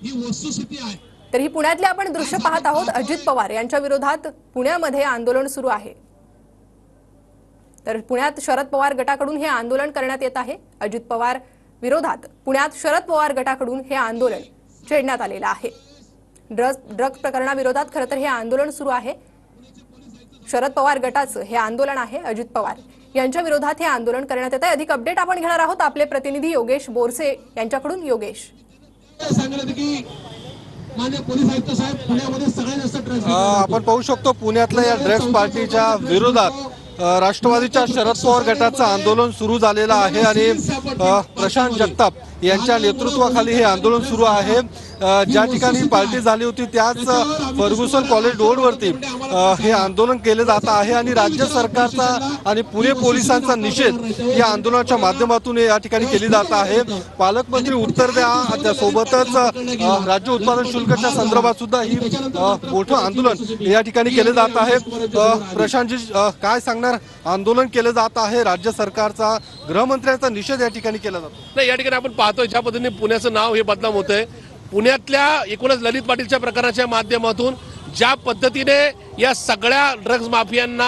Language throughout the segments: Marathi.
ही वस्तुस्थिती आहे। तर ही पुण्यातले आपण दृश्य पाहत आहोत। अजित पवार यांच्या विरोधात पुण्यामध्ये आंदोलन सुरू आहे। तर पुण्यात शरद पवार गटाकडून हे आंदोलन करण्यात येत आहे। अजित पवार विरोधात पुण्यात शरद पवार गटाकडून हे आंदोलन छेडण्यात आलेलं आहे। ड्रग्ज प्रकरणाविरोधात खरं तर हे आंदोलन सुरू आहे। शरद पवार गटाचं हे आंदोलन आहे। अजित पवार यांच्या विरोधात हे आंदोलन करण्यात येत आहे। अधिक अपडेट आपण घेणार आहोत आपले प्रतिनिधी योगेश बोरसे यांच्याकडून। योगेश, आपण पाहू शकतो पुण्यातल्या या ड्रग्ज पार्टीच्या विरोधात राष्ट्रवादीच्या शरद पवार गटाचं आंदोलन सुरू झालेलं आहे आणि प्रशांत जगताप यांच्या नेतृत्वाखाली हे आंदोलन सुरू आहे। ज्या ठिकाणी पार्टी झाली होती त्याच फर्ग्युसन कॉलेज रोडवरती हे आंदोलन केले जात आहे आणि राज्य सरकारचा आणि पुणे पोलिसांचा निषेध या आंदोलनाच्या माध्यमातून या ठिकाणी केली जात आहे। पालकमंत्री उत्तर द्या, त्यासोबतच राज्य उत्पादन शुल्काच्या संदर्भात सुद्धा ही मोठं आंदोलन या ठिकाणी केले जात आहे। प्रशांतजी, काय सांगणार? आंदोलन केले जात आहे, राज्य सरकारचा गृहमंत्र्यांचा निषेध या ठिकाणी केला जातो। नाही, या ठिकाणी आपण पाहतोय ज्या पद्धतीने पुण्याचं नाव हे बदनाम होतंय। पुण्यातल्या एकूणच ललित पाटीलच्या प्रकरणाच्या माध्यमातून ज्या पद्धतीने या सगळ्या ड्रग्ज माफियांना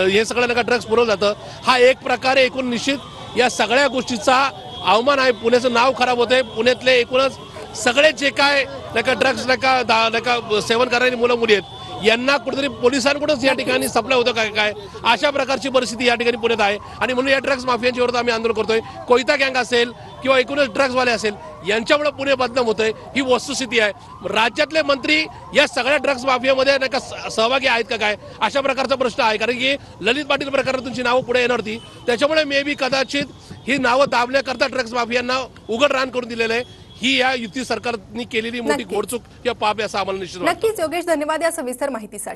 हे सगळं नका ड्रग्ज पुरवलं जातं, हा एक प्रकारे एकूण निश्चित या सगळ्या गोष्टीचा अवमान आहे। पुण्याचं नाव खराब होतंय। पुण्यातले एकूणच सगळे जे काय नका ड्रग्ज नका सेवन करणारी मुलं मुली आहेत यांना कुठेतरी पोलिसांकडूनच या ठिकाणी सप्लाय होतं काय अशा प्रकारची परिस्थिती या ठिकाणी पुण्यात आहे। आणि म्हणून या ड्रग्ज माफियांच्या विरोधात आम्ही आंदोलन करतोय। कोयता गँग असेल किंवा एकूणच ड्रग्जवाले असेल यांच्यामुळे पुणे बदनाम होतंय, ही वस्तुस्थिती आहे। राज्यातले मंत्री या सगळ्या ड्रग्ज माफियामध्ये नका सहभागी आहेत का काय अशा प्रकारचा प्रश्न आहे। कारण की ललित पाटील प्रकरणातूनची नावं पुढे येणार होती, त्याच्यामुळे मे बी कदाचित ही नावं दाबण्याकरता ड्रग्ज माफियांना उघड रान करून दिलेलं आहे। ही या युती सरकारने केलेली मोठी घोडचूक किंवा पाप असं आम्हाला निश्चित वाटतं। नक्कीच योगेश, धन्यवाद या सविस्तर माहितीसाठी।